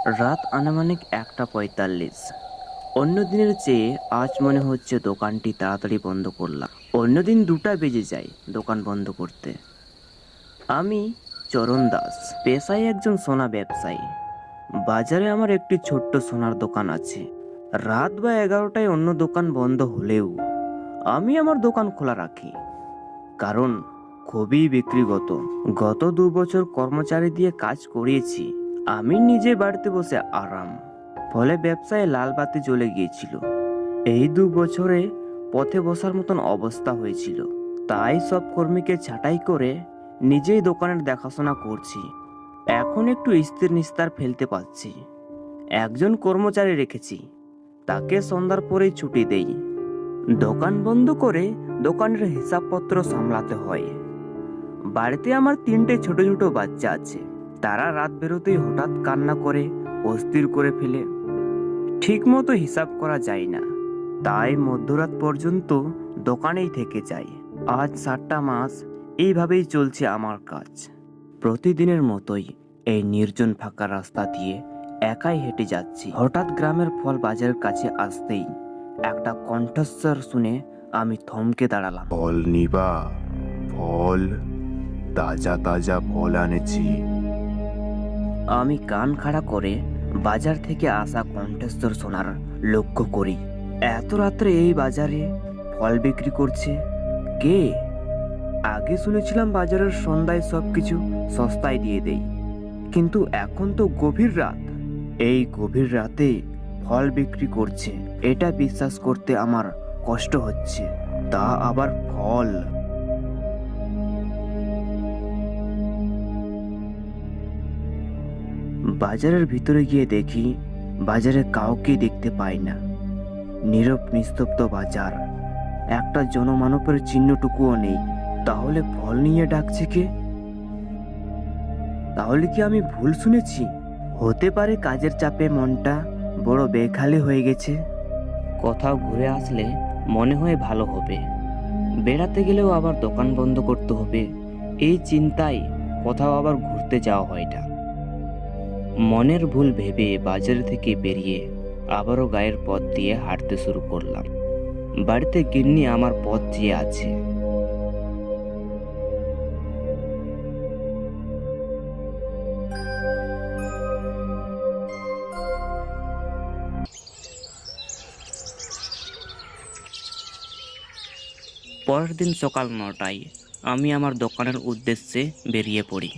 রাত আনুমানিক 1:45। অন্য দিনের চেয়ে আজ মনে হচ্ছে দোকানটি তাড়াতাড়ি বন্ধ করলাম। অন্যদিন 2টা বেজে যায় দোকান বন্ধ করতে। আমি চরণ দাস, পেশায় একজন সোনা ব্যবসায়ী। বাজারে আমার একটি ছোট্ট সোনার দোকান আছে। রাত বা 11টায় অন্য দোকান বন্ধ হলেও আমি আমার দোকান খোলা রাখি, কারণ খুবই বিক্রিগত। গত 2 বছর কর্মচারী দিয়ে কাজ করিয়েছি, আমি নিজে বাড়িতে বসে আরাম। ফলে ব্যবসায় লাল বাতি জ্বলে গিয়েছিল। এই 2 বছরে পথে বসার মতন অবস্থা হয়েছিল। তাই সব কর্মীকে ছাঁটাই করে নিজেই দোকানের দেখাশোনা করছি। এখন একটু স্থির নিস্তার ফেলতে পারছি। একজন কর্মচারী রেখেছি, তাকে সন্ধ্যার পরেই ছুটি দেই। দোকান বন্ধ করে দোকানের হিসাবপত্র সামলাতে হয়। বাড়িতে আমার 3টে ছোট ছোট বাচ্চা আছে। তারা রাত বেরোতেই হঠাৎ কান্না করে অস্থির করে ফেলে। ঠিক মতো হিসাব করা যায় না, তাই মধ্যরাত পর্যন্ত দোকানেই থেকে যাই। আজ 7টা মাস এইভাবেই চলছে আমার কাজ। প্রতিদিনের মতোই এই নির্জন ফাঁকা রাস্তা দিয়ে একাই হেঁটে যাচ্ছি। হঠাৎ গ্রামের ফল বাজারের কাছে আসতেই একটা কণ্ঠস্বর শুনে আমি থমকে দাঁড়ালাম। ফল নিবা? ফল, তাজা তাজা ফল আনেছি। আমি কান খাড়া করে বাজার থেকে আসা কণ্ঠস্বর শোনার লক্ষ্য করি। এত রাত্রে এই বাজারে ফল বিক্রি করছে কে? আগে শুনেছিলাম বাজারের সন্ধ্যায় সবকিছু সস্তায় দিয়ে দেয়, কিন্তু এখন তো গভীর রাত। এই গভীর রাতে ফল বিক্রি করছে, এটা বিশ্বাস করতে আমার কষ্ট হচ্ছে। তা আবার ফল। বাজারের ভিতরে গিয়ে দেখি বাজারে কাউকে দেখতে পাই না। নীরব নিস্তব্ধ বাজার, একটা জনমানবের চিহ্নটুকুও নেই। তাহলে ফল নিয়ে ডাকছে কে? তাহলে কি আমি ভুল শুনেছি? হতে পারে কাজের চাপে মনটা বড় বেখালি হয়ে গেছে। কোথাও ঘুরে আসলে মনে হয় ভালো হবে, বেড়াতে গেলেও আবার দোকান বন্ধ করতে হবে। এই চিন্তায় কোথাও আবার ঘুরতে যাওয়া হয় না। মনের ভুল ভেবে বাজার থেকে বেরিয়ে আবারও গায়ের পথ দিয়ে হাঁটতে শুরু করলাম। বাড়িতে গিন্নি আমার পথ চেয়ে আছে। পরের দিন সকাল 9টায় আমি আমার দোকানের উদ্দেশ্যে বেরিয়ে পড়ি।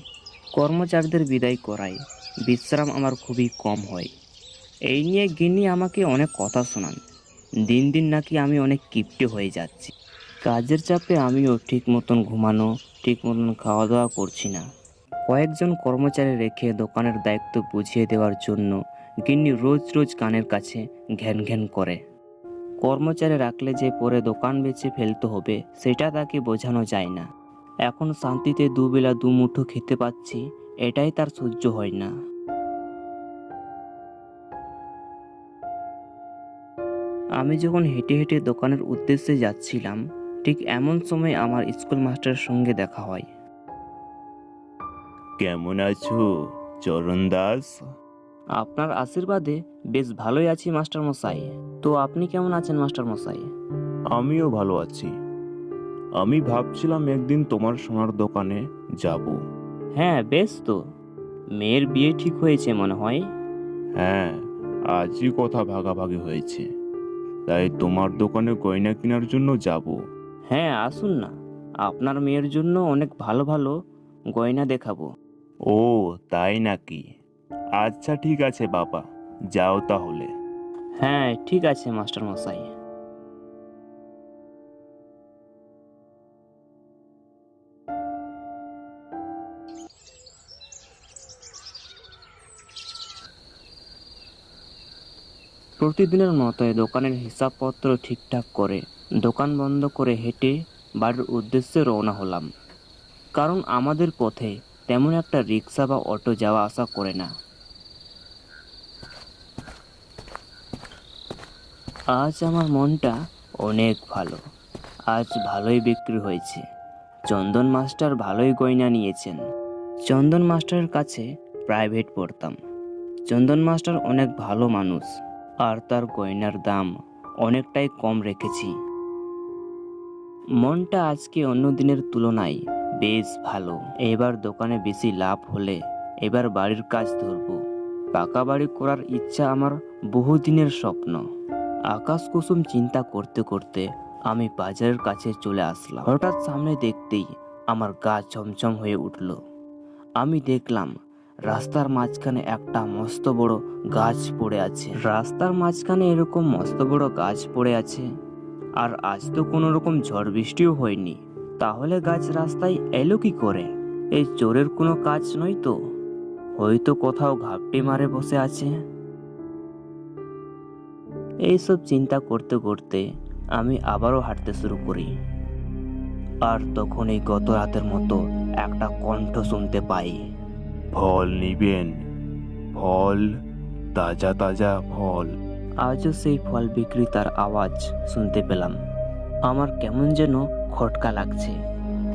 কর্মচারীদের বিদায় করাই, বিশ্রাম আমার খুবই কম হয়। এই নিয়ে গিন্নি আমাকে অনেক কথা শোনান। দিন দিন নাকি আমি অনেক কিপ্টে হয়ে যাচ্ছি। কাজের চাপে আমিও ঠিক মতন ঘুমানো, ঠিক মতন খাওয়া দাওয়া করছি না। কয়েকজন কর্মচারী রেখে দোকানের দায়িত্ব বুঝিয়ে দেওয়ার জন্য গিন্নি রোজ রোজ কানের কাছে ঘ্যান ঘ্যান করে। কর্মচারী রাখলে যে পরে দোকান বেচে ফেলতে হবে সেটা তাকে বোঝানো যায় না। এখন শান্তিতে দুবেলা দুমুঠো খেতে পাচ্ছি, এটাই তার সহ্য হয় না। আমি যখন হেঁটে হেঁটে দোকানের উদ্দেশ্যে যাচ্ছিলাম, ঠিক এমন সময় আমার স্কুল মাস্টারের সঙ্গে দেখা হয়। কেমন আছো চরণ দাস? আপনার আশীর্বাদে বেশ ভালোই আছি মাস্টার মশাই। তো আপনি কেমন আছেন মাস্টার মশাই? আমিও ভালো আছি। আমি ভাবছিলাম একদিন তোমার সোনার দোকানে যাব। হ্যাঁ, বেশ তো। মেয়ের বিয়ে ঠিক হয়েছে মনে হয়। হ্যাঁ, আজই কথা ভাগাভাগি হয়েছে, তাই তোমার দোকানে গয়না কেনার জন্য যাব। হ্যাঁ, আসুন না, আপনার মেয়ের জন্য অনেক ভালো ভালো গয়না দেখাবো। ও, তাই নাকি? আচ্ছা ঠিক আছে বাবা, যাও তাহলে। হ্যাঁ, ঠিক আছে মাস্টার মশাই। প্রতিদিনের মতোই দোকানের হিসাবপত্র ঠিকঠাক করে দোকান বন্ধ করে হেঁটে বাড়ির উদ্দেশ্যে রওনা হলাম। কারণ আমাদের পথে তেমন একটা রিক্সা বা অটো যাওয়া আসা করে না। আজ আমার মনটা অনেক ভালো। আজ ভালোই বিক্রি হয়েছে। চন্দন মাস্টার ভালোই গয়না নিয়েছেন। চন্দন মাস্টারের কাছে প্রাইভেট পড়তাম। চন্দন মাস্টার অনেক ভালো মানুষ, আর তার গয়নার দাম অনেকটাই কম রেখেছি। মনটা আজকে অন্য দিনের তুলনায় বেশ ভালো। এবার দোকানে বেশি লাভ হলে এবার বাড়ির কাজ ধরবো। পাকা বাড়ি করার ইচ্ছা আমার বহুদিনের স্বপ্ন। আকাশ কুসুম চিন্তা করতে করতে আমি বাজারের কাছে চলে আসলাম। হঠাৎ সামনে দেখতেই আমার গা ছমছম হয়ে উঠল। আমি দেখলাম রাস্তার মাঝখানে একটা মস্ত বড় গাছ পড়ে আছে। রাস্তার মাঝখানে এরকম মস্ত বড় গাছ পড়ে আছে, আর আজ তো কোনো রকম ঝড় বৃষ্টিও হয়নি। তাহলে গাছ রাস্তায় এলো কি করে? এই চোরের কোনো কাজ নয় তো? হয়তো কোথাও ঘাপটি মারে বসে আছে। এইসব চিন্তা করতে করতে আমি আবারও হাঁটতে শুরু করি। আর তখনই গত রাতের মতো একটা কণ্ঠ শুনতে পাই। ফল নিবেন? ফল, তাজা তাজা ফল। আজও সেই ফল বিক্রেতার আওয়াজ শুনতে পেলাম। আমার কেমন যেন খটকা লাগছে।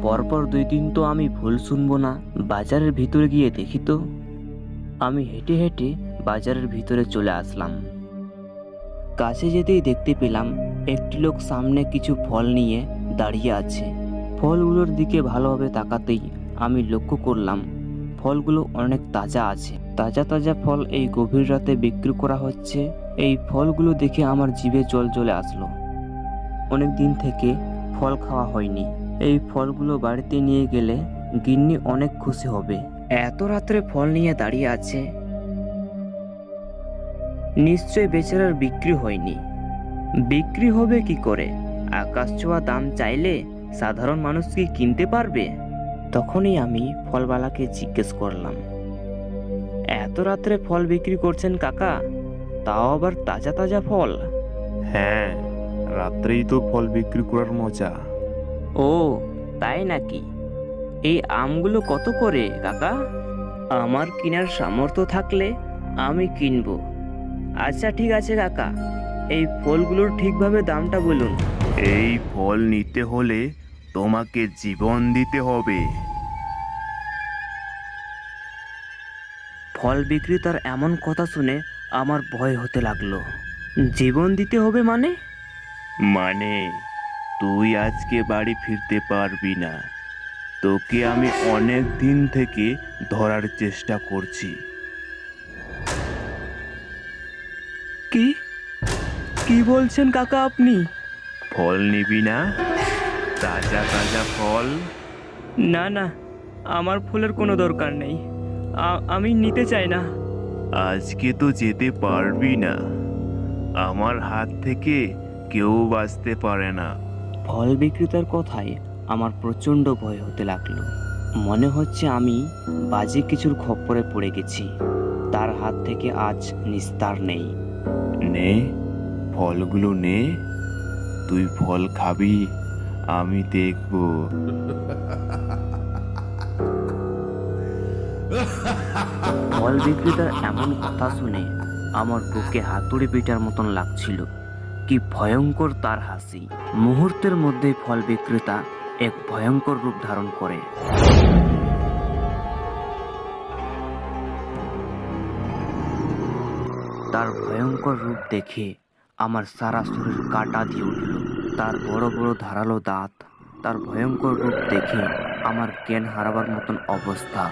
পরপর 2 দিন তো আমি ভুল শুনবো না। বাজারের ভিতরে গিয়ে দেখি তো। আমি হেঁটে হেঁটে বাজারের ভিতরে চলে আসলাম। কাছে যেতেই দেখতে পেলাম একটি লোক সামনে কিছু ফল নিয়ে দাঁড়িয়ে আছে। ফলগুলোর দিকে ভালোভাবে তাকাতেই আমি লক্ষ্য করলাম ফলগুলো অনেক তাজা আছে। তাজা তাজা ফল এই গভীর রাতে বিক্রি করা হচ্ছে। এই ফলগুলো দেখে আমার জিভে জল চলে আসলো। অনেক দিন থেকে ফল খাওয়া হয়নি। এই ফলগুলো বাড়িতে নিয়ে গেলে গিন্নি অনেক খুশি হবে। এত রাত্রে ফল নিয়ে দাঁড়িয়ে আছে, নিশ্চয় বেচারার বিক্রি হয়নি। বিক্রি হবে কি করে? আকাশ ছোঁয়া দাম চাইলে সাধারণ মানুষ কি কিনতে পারবে? তখনই আমি ফলওয়ালাকে জিজ্ঞেস করলাম, এত রাত্রে ফল বিক্রি করছেন কাকা? তাও আবার তাজা তাজা ফল? হ্যাঁ, রাত্রেই তো ফল বিক্রি করার মজা। ও তাই নাকি? এই আমগুলো কত করে কাকা? আমার কেনার সামর্থ্য থাকলে আমি কিনবো। আচ্ছা ঠিক আছে কাকা, এই ফলগুলোর ঠিকভাবে দামটা বলুন। এই ফল নিতে হলে তোমাকে জীবন দিতে হবে। ফল বিক্রেতার এমন কথা শুনে আমার ভয় হতে লাগলো। জীবন দিতে হবে মানে? মানে তুই আজকে বাড়ি ফিরতে পারবি না। তোকে আমি অনেক দিন থেকে ধরার চেষ্টা করছি। কি কি বলছেন কাকা আপনি? ফল নিবি না? তাজা তাজা ফল। না না, আমার ফুলের কোনো দরকার নেই। আমি নিতে চাই না। আজকে তো যেতে পারবি না। আমার হাত থেকে কেউ বাঁচতে পারে না। ফল বিক্রেতার কথায় আমার প্রচণ্ড ভয় হতে লাগলো। মনে হচ্ছে আমি বাজে কিছুর খপ্পরে পড়ে গেছি। তার হাত থেকে আজ নিস্তার নেই। নে, ফলগুলো নে। তুই ফল খাবি, আমি দেখব। ফল বিক্রেতার এমন কথা শুনে আমার বুকে হাতুড়ি পিটার মতন লাগছিল। কি ভয়ঙ্কর তার হাসি! মুহূর্তের মধ্যেই ফল বিক্রেতা এক ভয়ঙ্কর রূপ ধারণ করে। তার ভয়ঙ্কর রূপ দেখে আমার সারা শরীর কাঁটা দিয়ে উঠল। তার বড় বড় ধারালো দাঁত, তার ভয়ঙ্কর রূপ দেখে আমার জ্ঞান হারাবার মতন অবস্থা।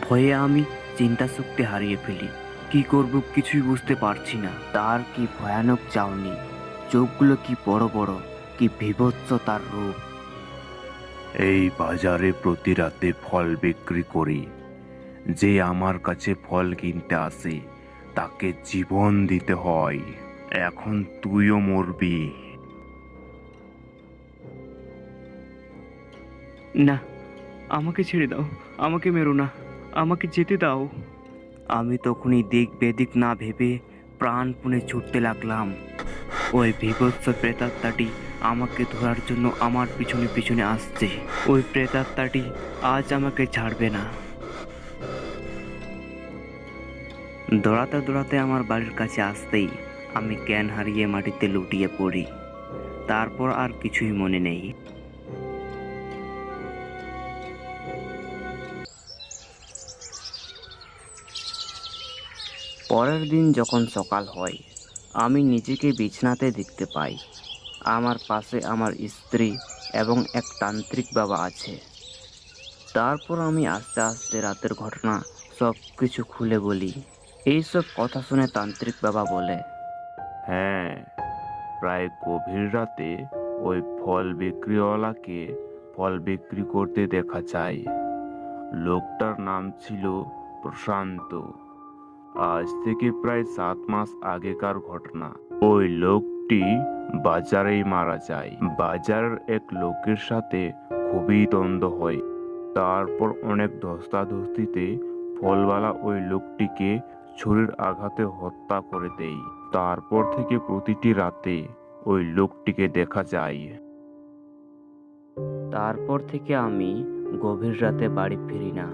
ভয়ে আমি চিন্তা শক্তি হারিয়ে ফেলি। কি করব কিছুই বুঝতে পারছি না। তার কি ভয়ানক চাউনি, চোখগুলো কি বড় বড়, কি বীভৎস তার রূপ! এই বাজারে প্রতি রাতে ফল বিক্রি করি। যে আমার কাছে ফল কিনতে আসে তাকে জীবন দিতে হয়। এখন তুইও মরবি। না, আমাকে ছেড়ে দাও, আমাকে মেরো না, আমাকে যেতে দাও। আমি তখনই দিক বেদিক না ভেবে প্রাণপণে ছুটতে লাগলাম। ওই বীভৎস প্রেতাত্মাটি আমাকে ধরার জন্য আমার পিছনে পিছনে আসছে। ওই প্রেতাত্মাটি আজ আমাকে ছাড়বে না। দৌড়াতে দৌড়াতে আমার বাড়ির কাছে আসতেই আমি জ্ঞান হারিয়ে মাটিতে লুটিয়ে পড়ি। তারপর আর কিছুই মনে নেই। পরের দিন যখন সকাল হয়, আমি নিজেকে বিছানাতে দেখতে পাই। আমার পাশে আমার স্ত্রী এবং এক তান্ত্রিক বাবা আছে। তারপর আমি আস্তে আস্তে রাতের ঘটনা সব কিছু খুলে বলি। এইসব কথা শুনে তান্ত্রিক বাবা বলে, হ্যাঁ, প্রায় গভীর রাতে ওই ফল বিক্রিওয়ালাকে ফল বিক্রি করতে দেখা যায়। লোকটার নাম ছিল প্রশান্ত। আজ থেকে প্রায় 7 মাস আগেকার ঘটনা। ওই লোকটি বাজারেই মারা যায়। বাজারের এক লোকের সাথে খুবই দ্বন্দ্ব হয়। তারপর অনেক ধস্তাধস্তিতে ফলওয়ালা ওই লোকটিকে ছুরির আঘাতে হত্যা করে দেয়। তারপর থেকে প্রতিটি রাতে ওই লোকটিকে দেখা যায়। তারপর থেকে আমি গভীর রাতে বাড়ি ফিরি না।